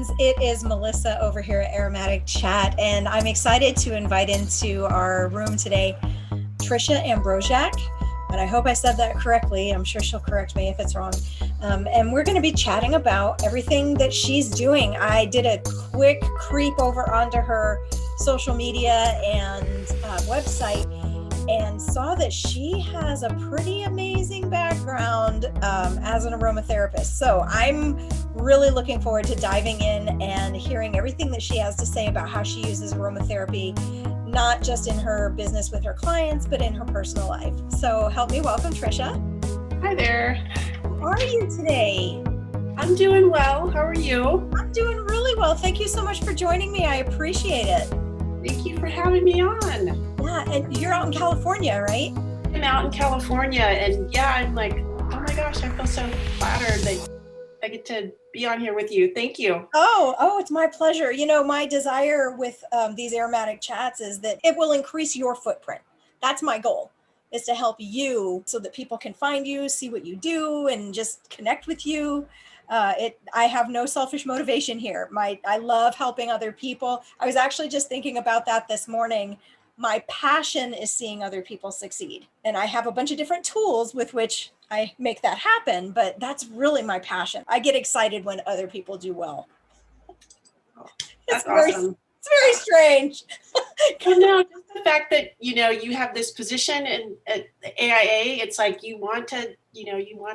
friends. It is Melissa over here at Aromatic Chat, and I'm excited to invite into our room today Tricia Ambroziak, and I hope I said that correctly. I'm sure she'll correct me if it's wrong. And we're going to be chatting about everything that she's doing. I did a quick creep over onto her social media and website and saw that she has a pretty amazing background as an aromatherapist. So I'm really looking forward to diving in and hearing everything that she has to say about how she uses aromatherapy, not just in her business with her clients, but in her personal life. So help me welcome Tricia. Hi there. How are you today? I'm doing well. How are you? I'm doing really well. Thank you so much for joining me. I appreciate it. Thank you for having me on. Yeah, and you're out in California, right? I'm out in California, and yeah, I'm like, oh my gosh, I feel so flattered that I get to be on here with you. Thank you. Oh, it's my pleasure. You know, my desire with these aromatic chats is that it will increase your footprint. That's my goal, is to help you so that people can find you, see what you do, and just connect with you. I have no selfish motivation here. I love helping other people. I was actually just thinking about that this morning. My passion is seeing other people succeed. And I have a bunch of different tools with which I make that happen, but that's really my passion. I get excited when other people do well. That's awesome. It's very strange. Well, no, just the fact that, you have this position at the AIA, it's like you want to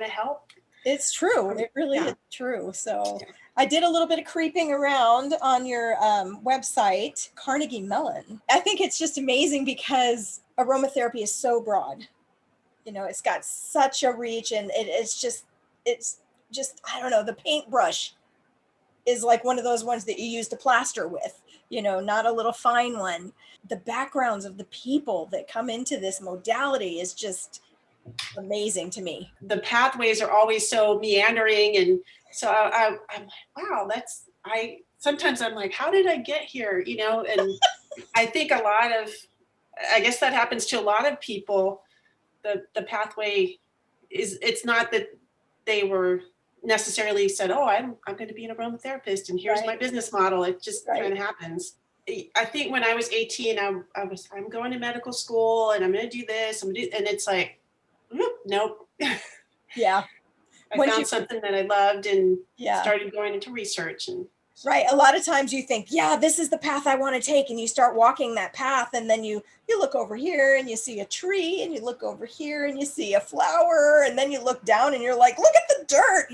help. It's true. It really is true. So I did a little bit of creeping around on your website, Carnegie Mellon. I think it's just amazing because aromatherapy is so broad. You know, it's got such a reach, and it's just, I don't know, the paintbrush is like one of those ones that you use to plaster with, not a little fine one. The backgrounds of the people that come into this modality is just amazing to me. The pathways are always so meandering, and so I'm like, wow, sometimes I'm like, how did I get here? And I think I guess that happens to a lot of people. The pathway it's not that they were necessarily said, oh, I'm going to be an aromatherapist and here's my business model. It just kind of happens. I think when I was 18, I'm going to medical school and I'm going to do this. and it's like, nope. Yeah. I found something that I loved and started going into research. Right. A lot of times you think, this is the path I want to take. And you start walking that path. And then you look over here and you see a tree, and you look over here and you see a flower. And then you look down and you're like, look at the dirt,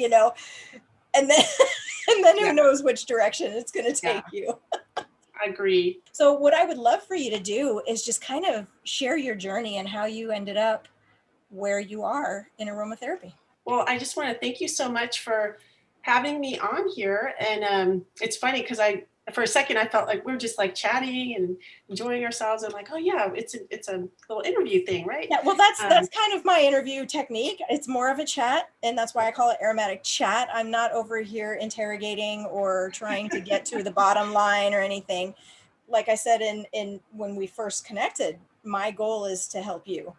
and then who knows which direction it's going to take you. I agree. So what I would love for you to do is just kind of share your journey and how you ended up where you are in aromatherapy. Well, I just want to thank you so much for having me on here. And it's funny because for a second, I felt like we're just like chatting and enjoying ourselves. I'm like, oh yeah, it's a little interview thing, right? Yeah, well, that's kind of my interview technique. It's more of a chat, and that's why I call it Aromatic Chat. I'm not over here interrogating or trying to get to the bottom line or anything. Like I said, in when we first connected, my goal is to help you.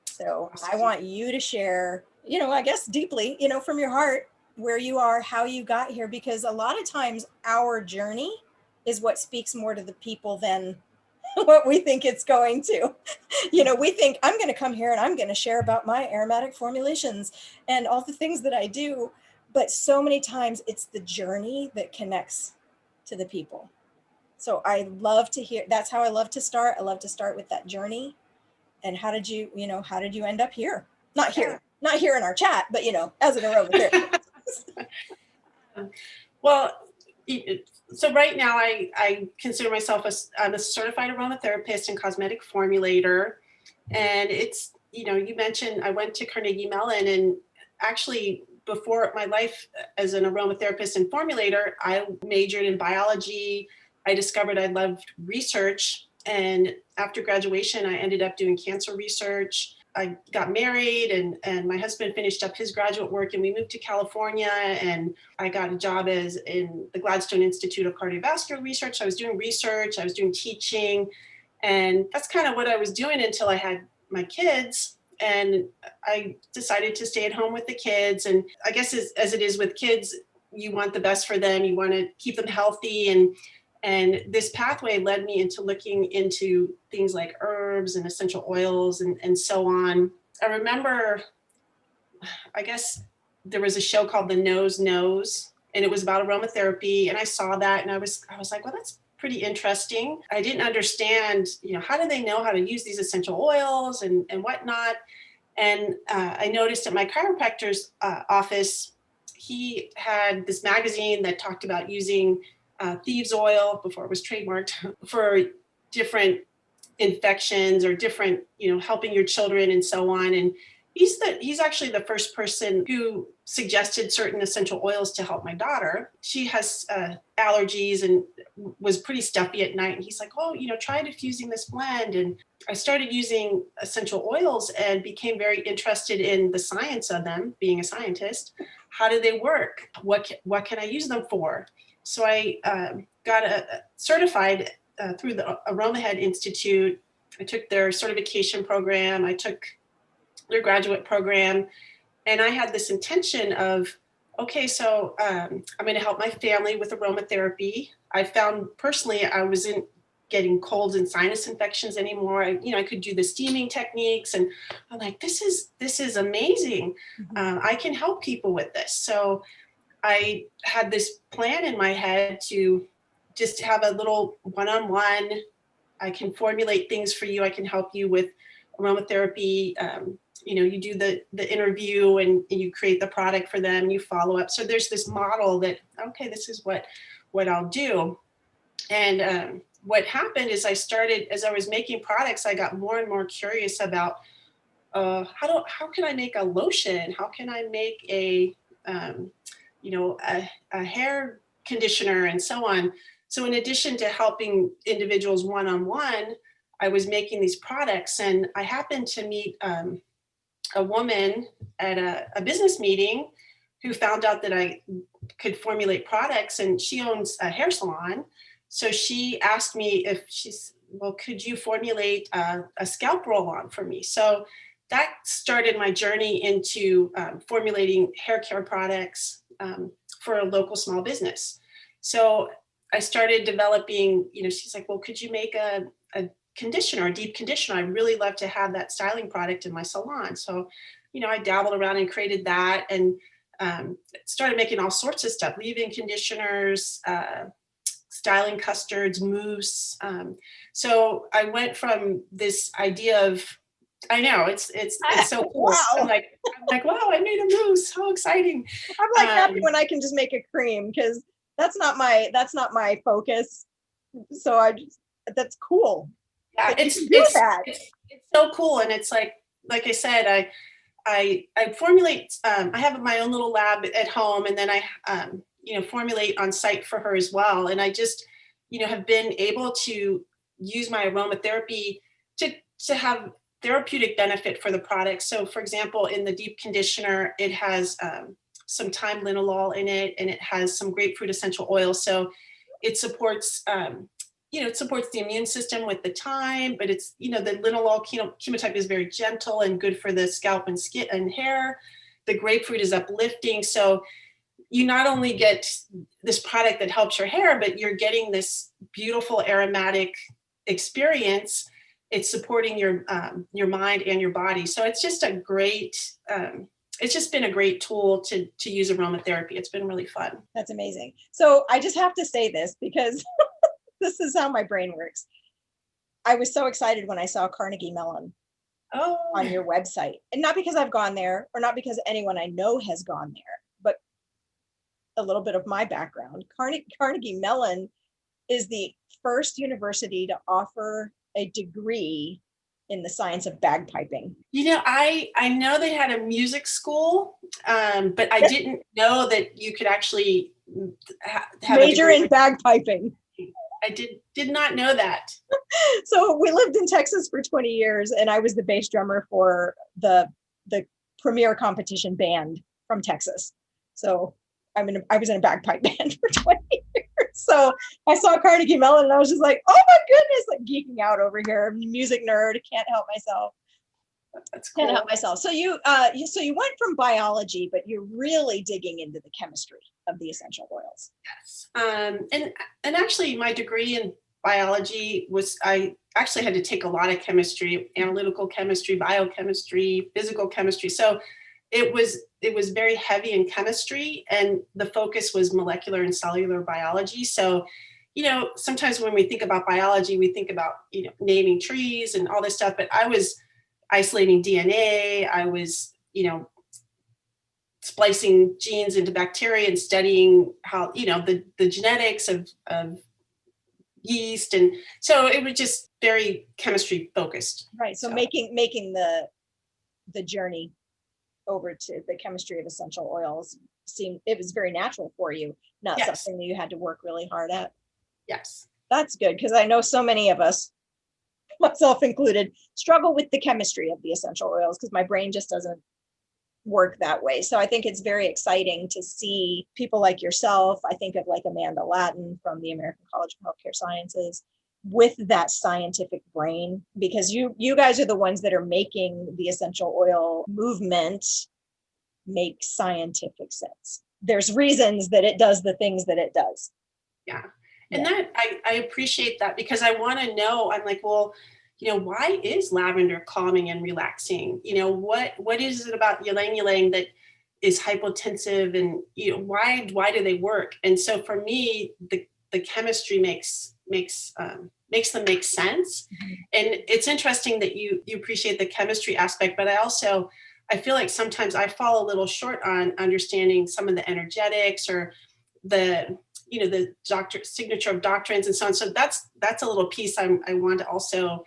So I want you to share, I guess deeply, from your heart, where you are, how you got here, because a lot of times our journey is what speaks more to the people than what we think it's going to. We think I'm going to come here and I'm going to share about my aromatic formulations and all the things that I do. But so many times it's the journey that connects to the people. So I love to hear, that's how I love to start. I love to start with that journey. And how did you end up here? Not here in our chat, but, as an aromatherapist. Well, so right now I consider myself I'm a certified aromatherapist and cosmetic formulator. And it's, you mentioned I went to Carnegie Mellon, and actually before my life as an aromatherapist and formulator, I majored in biology. I discovered I loved research. And after graduation, I ended up doing cancer research. I got married, and my husband finished up his graduate work, and we moved to California, and I got a job in the Gladstone Institute of Cardiovascular Research. I was doing research, I was doing teaching, and that's kind of what I was doing until I had my kids. And I decided to stay at home with the kids. And I guess as it is with kids, you want the best for them. You want to keep them healthy. And this pathway led me into looking into things like herbs and essential oils and so on. I remember, I guess there was a show called The Nose Knows, and it was about aromatherapy. And I saw that and I was like, well, that's pretty interesting. I didn't understand, how do they know how to use these essential oils and whatnot? And I noticed at my chiropractor's office, he had this magazine that talked about using thieves oil before it was trademarked for different infections or different, helping your children and so on. And he's actually the first person who suggested certain essential oils to help my daughter. She has allergies and was pretty stuffy at night. And he's like, oh, try diffusing this blend. And I started using essential oils and became very interested in the science of them, being a scientist. How do they work? What can I use them for? So I got certified through the Aromahead Institute. I took their certification program. I took their graduate program. And I had this intention of, okay, so I'm going to help my family with aromatherapy. I found personally I wasn't getting colds and sinus infections anymore. I could do the steaming techniques, and I'm like, this is amazing. I can help people with this. So I had this plan in my head to just have a little one-on-one. I can formulate things for you. I can help you with aromatherapy. You do the interview and you create the product for them and you follow up. So there's this model that, okay, this is what I'll do. And what happened is as I was making products, I got more and more curious about how can I make a lotion? How can I make a hair conditioner and so on. So in addition to helping individuals one-on-one, I was making these products, and I happened to meet a woman at a business meeting who found out that I could formulate products, and she owns a hair salon. So she asked me could you formulate a scalp roll-on for me? So that started my journey into formulating hair care products for a local small business. So I started developing, she's like, well, could you make a conditioner, a deep conditioner? I'd really love to have that styling product in my salon. So, I dabbled around and created that and started making all sorts of stuff, leave-in conditioners, styling custards, mousse. So I went from this idea of, I know it's so cool. Wow. I'm like, wow, I made a mousse. How exciting. I'm like happy when I can just make a cream, because that's not my focus. So that's cool. Yeah, it's so cool. And it's like I said, I formulate, I have my own little lab at home, and then I, formulate on site for her as well. And I just, have been able to use my aromatherapy to have therapeutic benefit for the product. So for example, in the deep conditioner, it has some thyme linalool in it, and it has some grapefruit essential oil. So it supports, it supports the immune system with the thyme, but it's, the linalool chemotype is very gentle and good for the scalp and skin and hair. The grapefruit is uplifting. So you not only get this product that helps your hair, but you're getting this beautiful aromatic experience. It's supporting your mind and your body. So it's just a great, it's just been a great tool to use aromatherapy. It's been really fun. That's amazing. So I just have to say this because this is how my brain works. I was so excited when I saw Carnegie Mellon on your website, and not because I've gone there or not because anyone I know has gone there, but a little bit of my background. Carnegie Mellon is the first university to offer a degree in the science of bagpiping. I know they had a music school, but I didn't know that you could actually have major in bagpiping. I did not know that. So we lived in Texas for 20 years, and I was the bass drummer for the premier competition band from Texas. So I was in a bagpipe band for 20 years. So I saw Carnegie Mellon and I was just like, oh my goodness, like geeking out over here. I'm a music nerd, can't help myself. That's Can't cool. help myself. So so you went from biology, but you're really digging into the chemistry of the essential oils. Yes. And actually my degree in biology was, I actually had to take a lot of chemistry, analytical chemistry, biochemistry, physical chemistry. So it was very heavy in chemistry, and the focus was molecular and cellular biology. So, sometimes when we think about biology, we think about, naming trees and all this stuff, but I was isolating DNA. I was, splicing genes into bacteria and studying how, the genetics of yeast. And so it was just very chemistry focused. Right. So making the journey over to the chemistry of essential oils it was very natural for you, not Yes. something that you had to work really hard at. Yes. That's good, because I know so many of us, myself included, struggle with the chemistry of the essential oils because my brain just doesn't work that way. So I think it's very exciting to see people like yourself. I think of like Amanda Lattin from the American College of Healthcare Sciences with that scientific brain, because you guys are the ones that are making the essential oil movement make scientific sense. There's reasons that it does the things that it does. Yeah. And that I appreciate that, because I want to know, I'm like, well, why is lavender calming and relaxing? What is it about ylang ylang that is hypotensive, and why do they work? And so for me, the chemistry makes them make sense. Mm-hmm. And it's interesting that you appreciate the chemistry aspect, but I feel like sometimes I fall a little short on understanding some of the energetics, or the the signature of doctrines and so on. So that's a little piece I want to also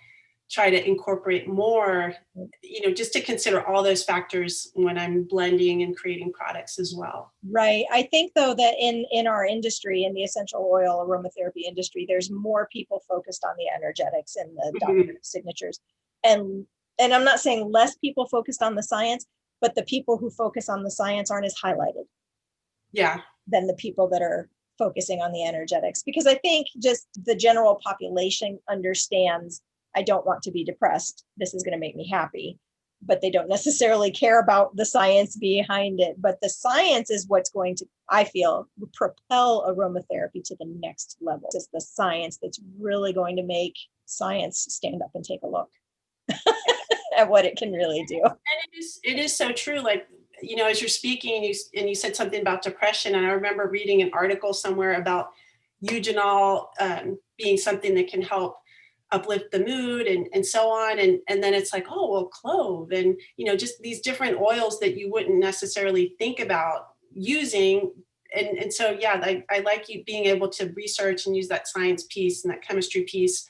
try to incorporate more, just to consider all those factors when I'm blending and creating products as well. Right. I think though that in our industry, in the essential oil aromatherapy industry, there's more people focused on the energetics and the doctrine signatures. And I'm not saying less people focused on the science, but the people who focus on the science aren't as highlighted. Yeah. Than the people that are focusing on the energetics, because I think just the general population understands, I don't want to be depressed, this is going to make me happy, but they don't necessarily care about the science behind it. But the science is what's going to, I feel, propel aromatherapy to the next level. It's the science that's really going to make science stand up and take a look at what it can really do. And it is so true. Like, as you're speaking, you said something about depression, and I remember reading an article somewhere about eugenol being something that can help uplift the mood and so on. And then it's like, oh, well, clove, and just these different oils that you wouldn't necessarily think about using. And so, yeah, I like you being able to research and use that science piece and that chemistry piece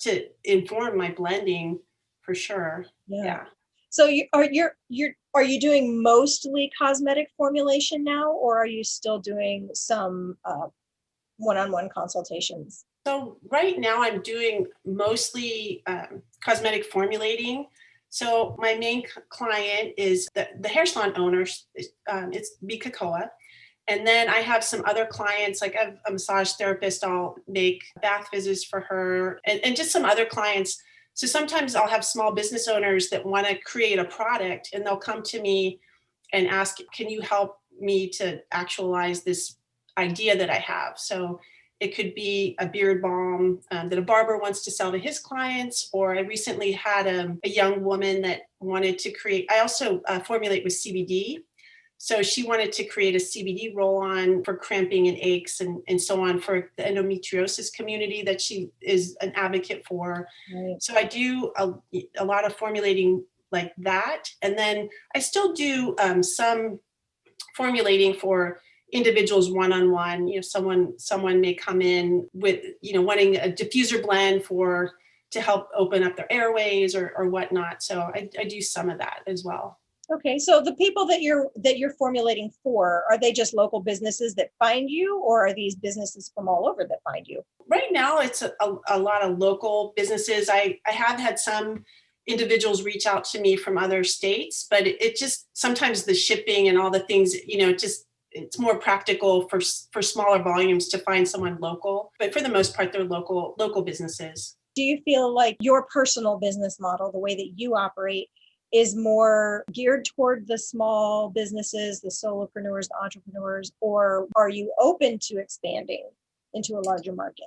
to inform my blending, for sure. Yeah. So are you doing mostly cosmetic formulation now, or are you still doing some one-on-one consultations? So right now I'm doing mostly cosmetic formulating. So my main client is the hair salon owner. It's Bikakoa. And then I have some other clients, like I have a massage therapist. I'll make bath visits for her, and just some other clients. So sometimes I'll have small business owners that want to create a product, and they'll come to me and ask, can you help me to actualize this idea that I have? So it could be a beard balm that a barber wants to sell to his clients, or I recently had a young woman that wanted to create, I also formulate with CBD. So she wanted to create a CBD roll-on for cramping and aches and so on, for the endometriosis community that she is an advocate for. Right. So I do a lot of formulating like that. And then I still do some formulating for individuals one-on-one. Someone may come in with, wanting a diffuser blend to help open up their airways or whatnot. So I do some of that as well. Okay, so the people that you're formulating for, are they just local businesses that find you, or are these businesses from all over that find you? Right now, it's a lot of local businesses. I have had some individuals reach out to me from other states, but it just, sometimes the shipping and all the things, it's more practical for smaller volumes to find someone local. But for the most part, they're local businesses. Do you feel like your personal business model, the way that you operate, is more geared toward the small businesses, the solopreneurs, the entrepreneurs, or are you open to expanding into a larger market?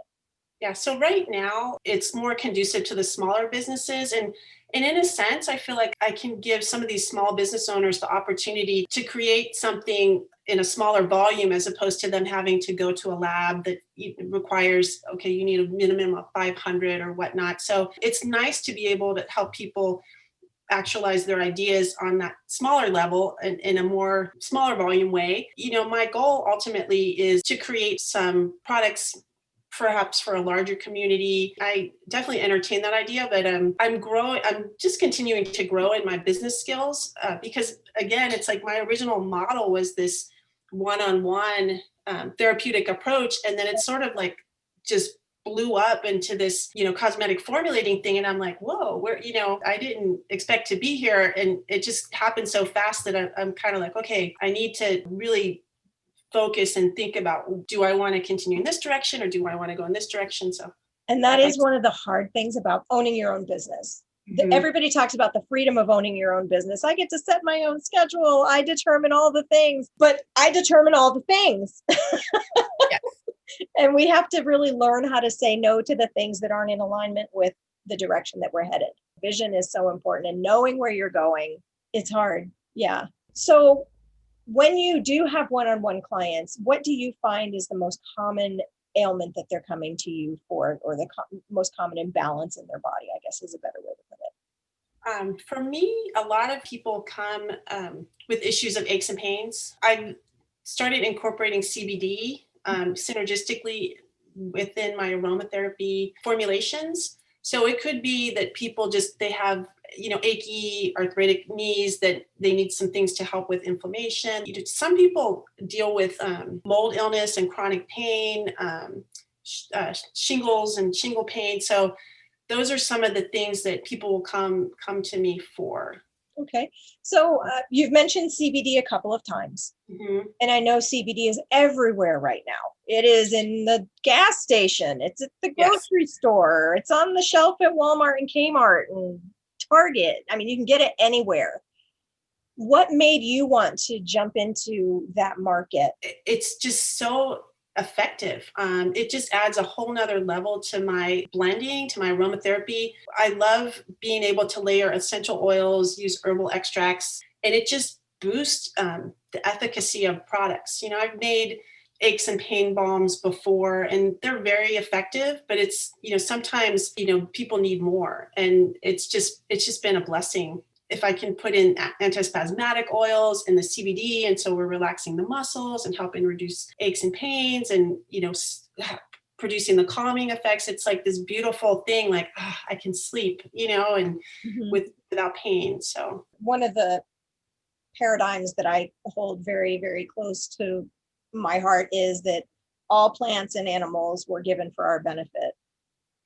Yeah, so right now it's more conducive to the smaller businesses. And in a sense, I feel like I can give some of these small business owners the opportunity to create something in a smaller volume as opposed to them having to go to a lab that requires, okay, you need a minimum of 500 or whatnot. So it's nice to be able to help people actualize their ideas on that smaller level and in a more smaller volume way. My goal ultimately is to create some products perhaps for a larger community. I definitely entertain that idea, but I'm just continuing to grow in my business skills because again, it's like my original model was this one-on-one therapeutic approach. And then it's sort of like just blew up into this, cosmetic formulating thing. And I'm like, whoa, I didn't expect to be here. And it just happened so fast that I'm kind of like, okay, I need to really focus and think about, do I want to continue in this direction or do I want to go in this direction? So, and that is one of the hard things about owning your own business. Mhm. Everybody talks about the freedom of owning your own business. I get to set my own schedule. I determine all the things, but I determine all the things. Yes. And we have to really learn how to say no to the things that aren't in alignment with the direction that we're headed. Vision is so important, and knowing where you're going, it's hard. Yeah. So when you do have one-on-one clients, what do you find is the most common ailment that they're coming to you for, or the most common imbalance in their body, I guess is a better way to put it? For me, a lot of people come with issues of aches and pains. I've started incorporating CBD synergistically within my aromatherapy formulations. So it could be that people they have, achy arthritic knees that they need some things to help with inflammation. Some people deal with mold illness and chronic pain, shingles and shingle pain. So those are some of the things that people will come to me for. Okay. So you've mentioned CBD a couple of times. Mm-hmm. And I know CBD is everywhere right now. It is in the gas station. It's at the grocery store. It's on the shelf at Walmart and Kmart and Target. I mean, you can get it anywhere. What made you want to jump into that market? It's just so effective. It just adds a whole nother level to my blending, to my aromatherapy. I love being able to layer essential oils, use herbal extracts, and it just boosts the efficacy of products. I've made aches and pain balms before and they're very effective, but it's, sometimes, people need more. And it's just been a blessing if I can put in antispasmodic oils and the CBD. And so we're relaxing the muscles and helping reduce aches and pains and, producing the calming effects. It's like this beautiful thing, like I can sleep, and without pain. So one of the paradigms that I hold very, very close to my heart is that all plants and animals were given for our benefit.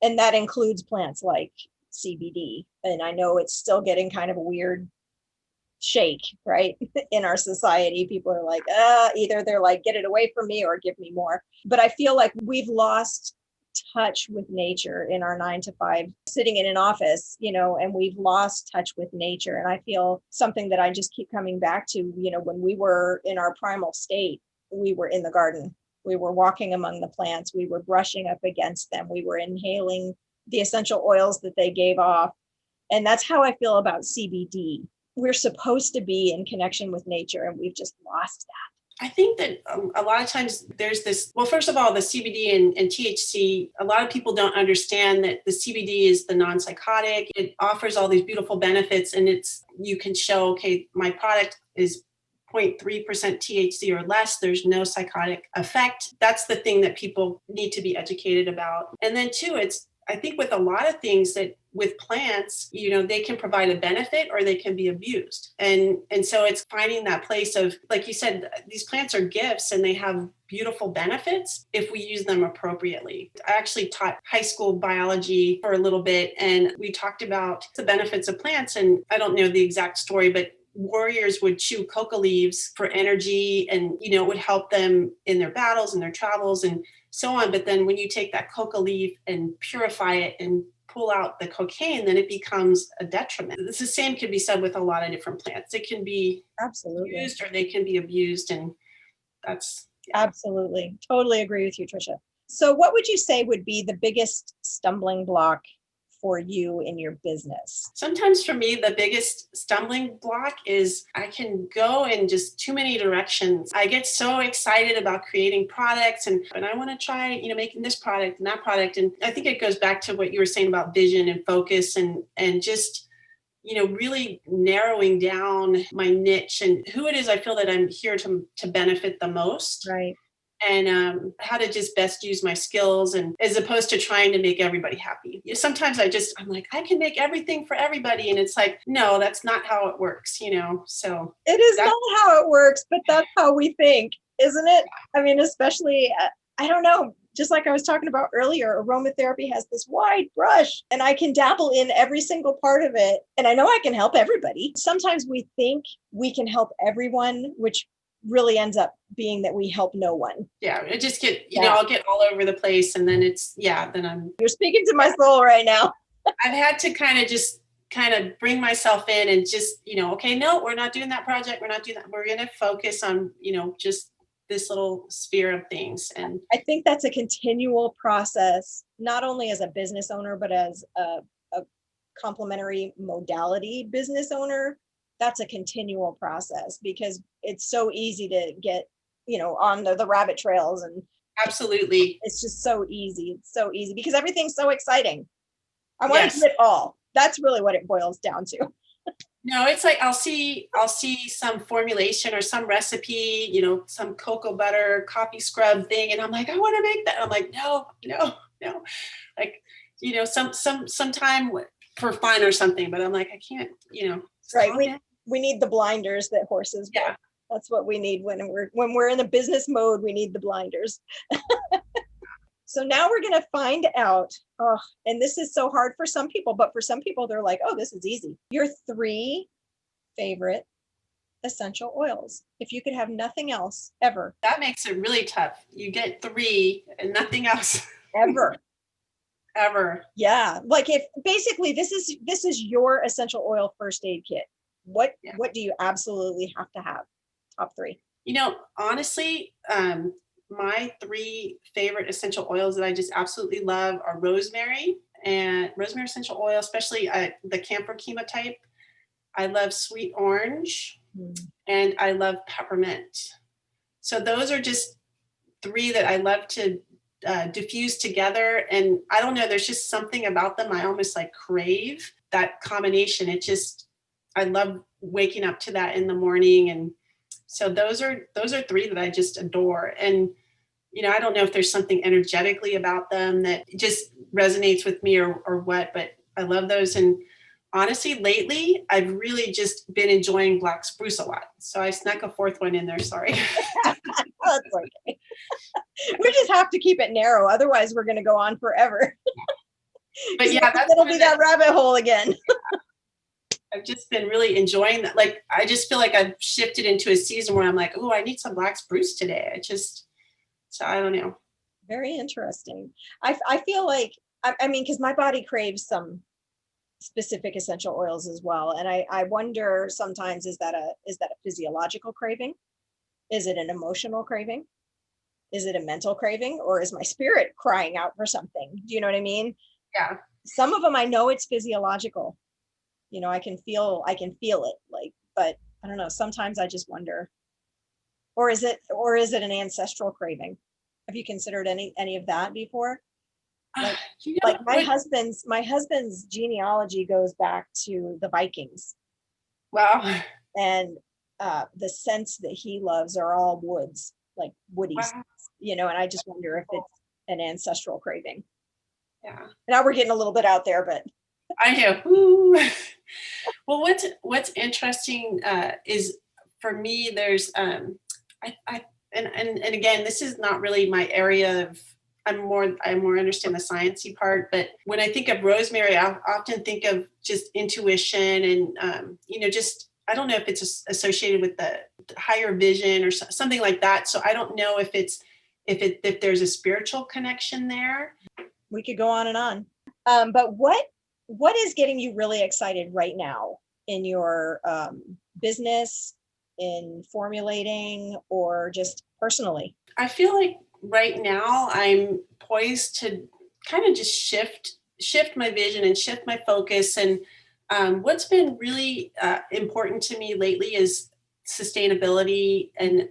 And that includes plants like CBD. And I know it's still getting kind of a weird shake, right? In our society, people are like, either they're like, get it away from me or give me more. But I feel like we've lost touch with nature in our 9 to 5, sitting in an office, and we've lost touch with nature. And I feel something that I just keep coming back to, when we were in our primal state, we were in the garden. We were walking among the plants. We were brushing up against them. We were inhaling the essential oils that they gave off. And that's how I feel about CBD. We're supposed to be in connection with nature, and we've just lost that. I think that a lot of times there's this, well, first of all, the CBD and THC, a lot of people don't understand that the CBD is the non-psychotic. It offers all these beautiful benefits, and you can show, okay, my product is 0.3% THC or less. There's no psychotic effect. That's the thing that people need to be educated about. And then two, I think with a lot of things that with plants, they can provide a benefit or they can be abused. And so it's finding that place of, like you said, these plants are gifts and they have beautiful benefits if we use them appropriately. I actually taught high school biology for a little bit, and we talked about the benefits of plants. And I don't know the exact story, but warriors would chew coca leaves for energy, and it would help them in their battles and their travels and so on. But then when you take that coca leaf and purify it and pull out the cocaine, then it becomes a detriment. It's the same could be said with a lot of different plants. It can be Absolutely. used or they can be abused, and that's Absolutely. Totally agree with you, Tricia. So what would you say would be the biggest stumbling block for you in your business? Sometimes for me, the biggest stumbling block is I can go in just too many directions. I get so excited about creating products and I want to try, making this product and that product. And I think it goes back to what you were saying about vision and focus and just, really narrowing down my niche and who it is I feel that I'm here to benefit the most. Right. And how to just best use my skills, and as opposed to trying to make everybody happy. Sometimes I'm like, I can make everything for everybody. And it's like, no, that's not how it works, so. It is not how it works, but that's how we think, isn't it? I mean, especially, I don't know, just like I was talking about earlier, aromatherapy has this wide brush and I can dabble in every single part of it. And I know I can help everybody. Sometimes we think we can help everyone, which really ends up being that we help no one. Yeah, I just get, I'll get all over the place, and then You're speaking to my soul right now. I've had to kind of bring myself in and just, okay, no, we're not doing that project. We're not doing that. We're going to focus on, just this little sphere of things. And I think that's a continual process, not only as a business owner, but as a complementary modality business owner. That's a continual process because it's so easy to get, on the rabbit trails, and absolutely. It's just so easy. It's so easy because everything's so exciting. I want to do it all. That's really what it boils down to. No, it's like I'll see some formulation or some recipe, some cocoa butter coffee scrub thing, and I'm like, I want to make that. I'm like, no, like, sometime for fun or something, but I'm like, I can't, Right. We need the blinders that horses wear. Yeah. That's what we need when we're in the business mode. We need the blinders. So now we're going to find out. Oh, and this is so hard for some people, but for some people, they're like, oh, this is easy. Your 3 favorite essential oils. If you could have nothing else ever. That makes it really tough. You get 3 and nothing else. Ever. Ever. Yeah. Like if basically this is your essential oil first aid kit. What do you absolutely have to have? Top 3. Honestly, my 3 favorite essential oils that I just absolutely love are rosemary essential oil, especially the camphor chemotype. I love sweet orange and I love peppermint. So those are just 3 that I love to diffuse together. And I don't know, there's just something about them. I almost like crave that combination. I love waking up to that in the morning. And so those are 3 that I just adore. And, I don't know if there's something energetically about them that just resonates with me or what, but I love those. And honestly, lately, I've really just been enjoying black spruce a lot. So I snuck a 4th one in there. Sorry. That's okay. We just have to keep it narrow. Otherwise, we're going to go on forever. But yeah, that'll be that rabbit hole again. I've just been really enjoying that. Like, I just feel like I've shifted into a season where I'm like, oh, I need some black spruce today. So I don't know. Very interesting. I feel like, I mean, because my body craves some specific essential oils as well. And I wonder sometimes, is that a physiological craving? Is it an emotional craving? Is it a mental craving? Or is my spirit crying out for something? Do you know what I mean? Yeah. Some of them I know it's physiological. I can feel it, like, but I don't know. Sometimes I just wonder, or is it an ancestral craving? Have you considered any of that before? Like my husband's genealogy goes back to the Vikings. Wow. And the scents that he loves are all woods, like woody scents, and I just wonder if it's an ancestral craving. Yeah. Now we're getting a little bit out there, but I know. Ooh. Well, what's interesting is for me, there's and again, this is not really my area of. I more understand the sciencey part, but when I think of rosemary, I often think of just intuition and just, I don't know if it's associated with the higher vision or something like that. So I don't know if there's a spiritual connection there. We could go on and on. But what is getting you really excited right now in your business, in formulating, or just personally? I feel like right now I'm poised to kind of just shift my vision and shift my focus. And what's been really important to me lately is sustainability and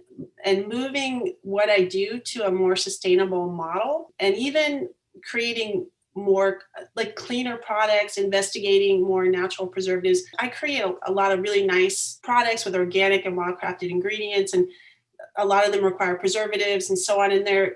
moving what I do to a more sustainable model, and even creating more like cleaner products, investigating more natural preservatives. I create a lot of really nice products with organic and wild crafted ingredients, and a lot of them require preservatives and so on. And they're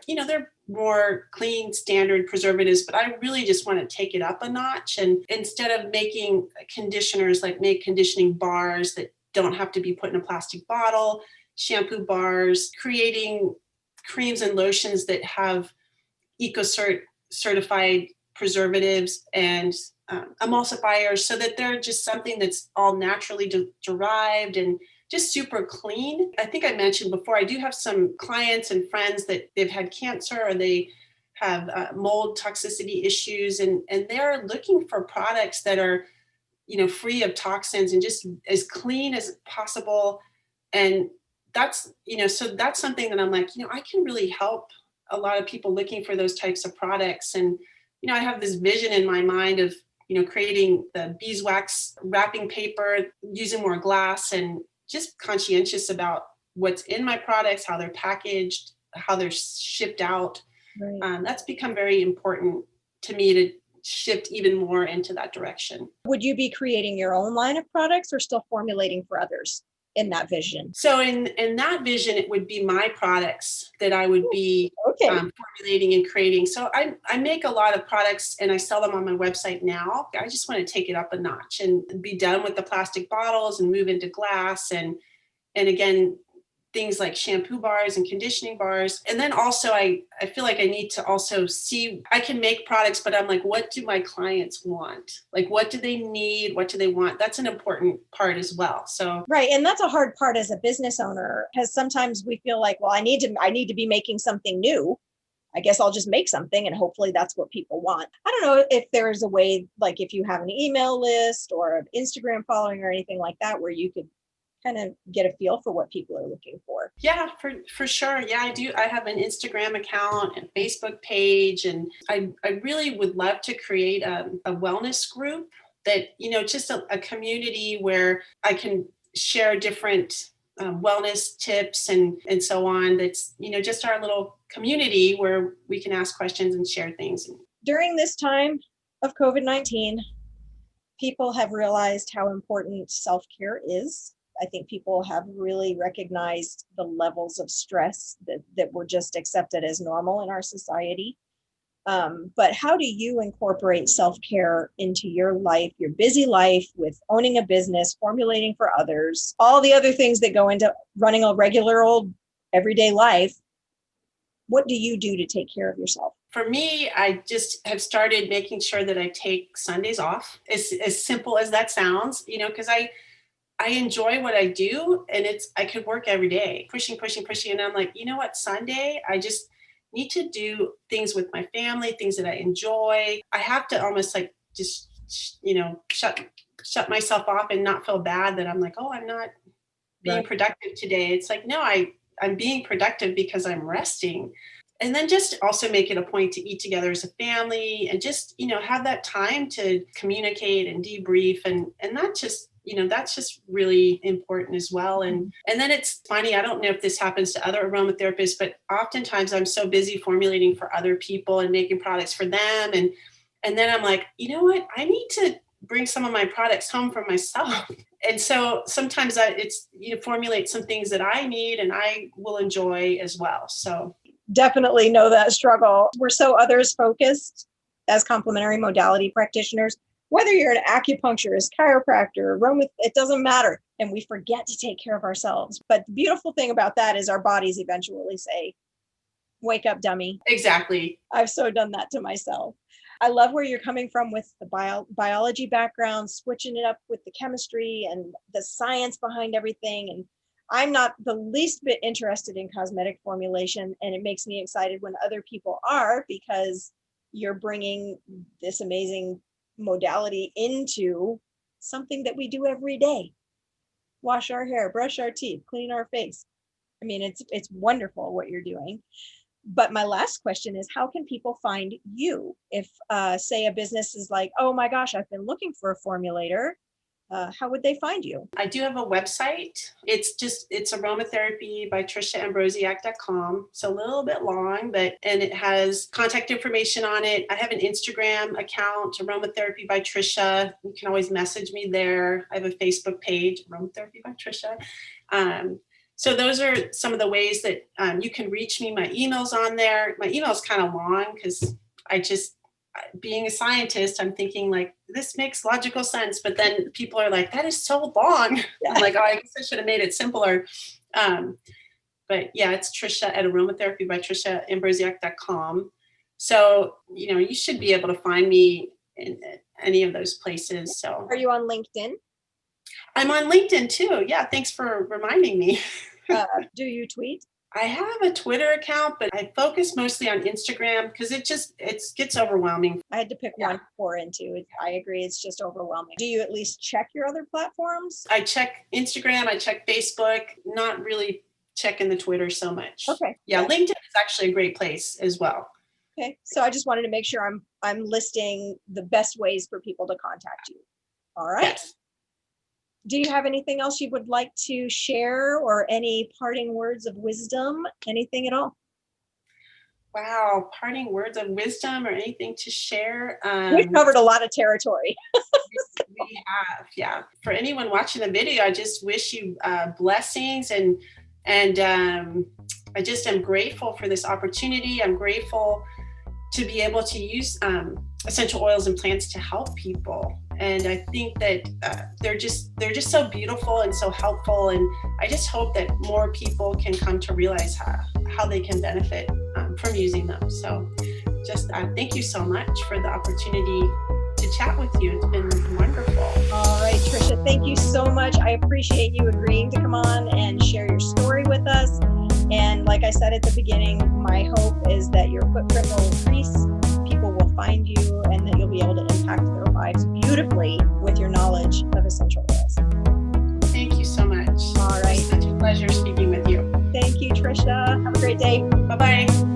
more clean standard preservatives, but I really just want to take it up a notch. And instead of making conditioners, like make conditioning bars that don't have to be put in a plastic bottle, shampoo bars, creating creams and lotions that have EcoCert certified preservatives and emulsifiers, so that they're just something that's all naturally derived and just super clean. I think I mentioned before, I do have some clients and friends that they've had cancer, or they have mold toxicity issues, and they're looking for products that are, free of toxins and just as clean as possible. And so that's something that I'm like, I can really help a lot of people looking for those types of products. And, I have this vision in my mind of, creating the beeswax wrapping paper, using more glass, and just conscientious about what's in my products, how they're packaged, how they're shipped out. Right. That's become very important to me to shift even more into that direction. Would you be creating your own line of products or still formulating for others in that vision? So in that vision, it would be my products that I would be Okay. formulating and creating. So I make a lot of products and I sell them on my website now. I just want to take it up a notch and be done with the plastic bottles and move into glass, and again, things like shampoo bars and conditioning bars. And then also I feel like I need to also see, I can make products, but I'm like, what do my clients want? Like, what do they need? What do they want? That's an important part as well. So right. And that's a hard part as a business owner, because sometimes we feel like, well, I need to be making something new. I guess I'll just make something and hopefully that's what people want. I don't know if there's a way, like if you have an email list or an Instagram following or anything like that, where you could kind of get a feel for what people are looking for. yeah, for sure. Yeah, I do. I have an Instagram account and Facebook page, and I really would love to create a wellness group that, just a community where I can share different wellness tips and so on. That's, just our little community where we can ask questions and share things. During this time of COVID-19, people have realized how important self-care is. I think people have really recognized the levels of stress that were just accepted as normal in our society. But how do you incorporate self-care into your life, your busy life with owning a business, formulating for others, all the other things that go into running a regular old everyday life? What do you do to take care of yourself? For me, I just have started making sure that I take Sundays off, as simple as that sounds, because I enjoy what I do, and I could work every day, pushing, pushing, pushing. And I'm like, you know what, Sunday, I just need to do things with my family, things that I enjoy. I have to almost like just, shut myself off and not feel bad that I'm like, oh, I'm not being productive today. It's like, no, I'm being productive because I'm resting. And then just also make it a point to eat together as a family, and just, have that time to communicate and debrief, and not just, that's just really important as well. And then it's funny, I don't know if this happens to other aromatherapists, but oftentimes I'm so busy formulating for other people and making products for them. And then I'm like, you know what, I need to bring some of my products home for myself. And so sometimes it's, formulate some things that I need and I will enjoy as well. So definitely know that struggle. We're so others focused as complementary modality practitioners, whether you're an acupuncturist, chiropractor, it doesn't matter. And we forget to take care of ourselves. But the beautiful thing about that is our bodies eventually say, wake up, dummy. Exactly. I've so done that to myself. I love where you're coming from with the biology background, switching it up with the chemistry and the science behind everything. And I'm not the least bit interested in cosmetic formulation, and it makes me excited when other people are, because you're bringing this amazing modality into something that we do every day. Wash our hair, brush our teeth, clean our face. I mean, it's wonderful what you're doing. But my last question is, how can people find you? If say a business is like, oh my gosh, I've been looking for a formulator, how would they find you? I do have a website. It's Aromatherapy by Tricia Ambroziak.com. It's a little bit long, and it has contact information on it. I have an Instagram account, Aromatherapy by Tricia. You can always message me there. I have a Facebook page, Aromatherapy by Tricia. So those are some of the ways that you can reach me. My email's on there. My email's kind of long because being a scientist, I'm thinking like, this makes logical sense. But then people are like, that is so long. Yeah. I'm like, oh, I guess I should have made it simpler. But yeah, it's Tricia at Aromatherapy by Tricia Ambroziak.com. So, you should be able to find me in any of those places. So are you on LinkedIn? I'm on LinkedIn too. Yeah. Thanks for reminding me. Do you tweet? I have a Twitter account, but I focus mostly on Instagram because it gets overwhelming. I had to pick one to pour into it. I agree. It's just overwhelming. Do you at least check your other platforms? I check Instagram. I check Facebook, not really checking the Twitter so much. Okay. Yeah. LinkedIn is actually a great place as well. Okay. So I just wanted to make sure I'm listing the best ways for people to contact you. All right. Yes. Do you have anything else you would like to share, or any parting words of wisdom? Anything at all? Wow. Parting words of wisdom or anything to share? We've covered a lot of territory. We have. Yeah. For anyone watching the video, I just wish you blessings and I just am grateful for this opportunity. I'm grateful to be able to use essential oils and plants to help people. And I think that they're just so beautiful and so helpful. And I just hope that more people can come to realize how they can benefit from using them. So just thank you so much for the opportunity to chat with you. It's been wonderful. All right, Tricia, thank you so much. I appreciate you agreeing to come on and share your story with us. And like I said at the beginning, my hope is that your footprint will increase, people will find you, and that you'll be able to impact their lives beautifully with your knowledge of essential oils. Thank you so much. All right. It's such a pleasure speaking with you. Thank you, Tricia. Have a great day. Bye-bye.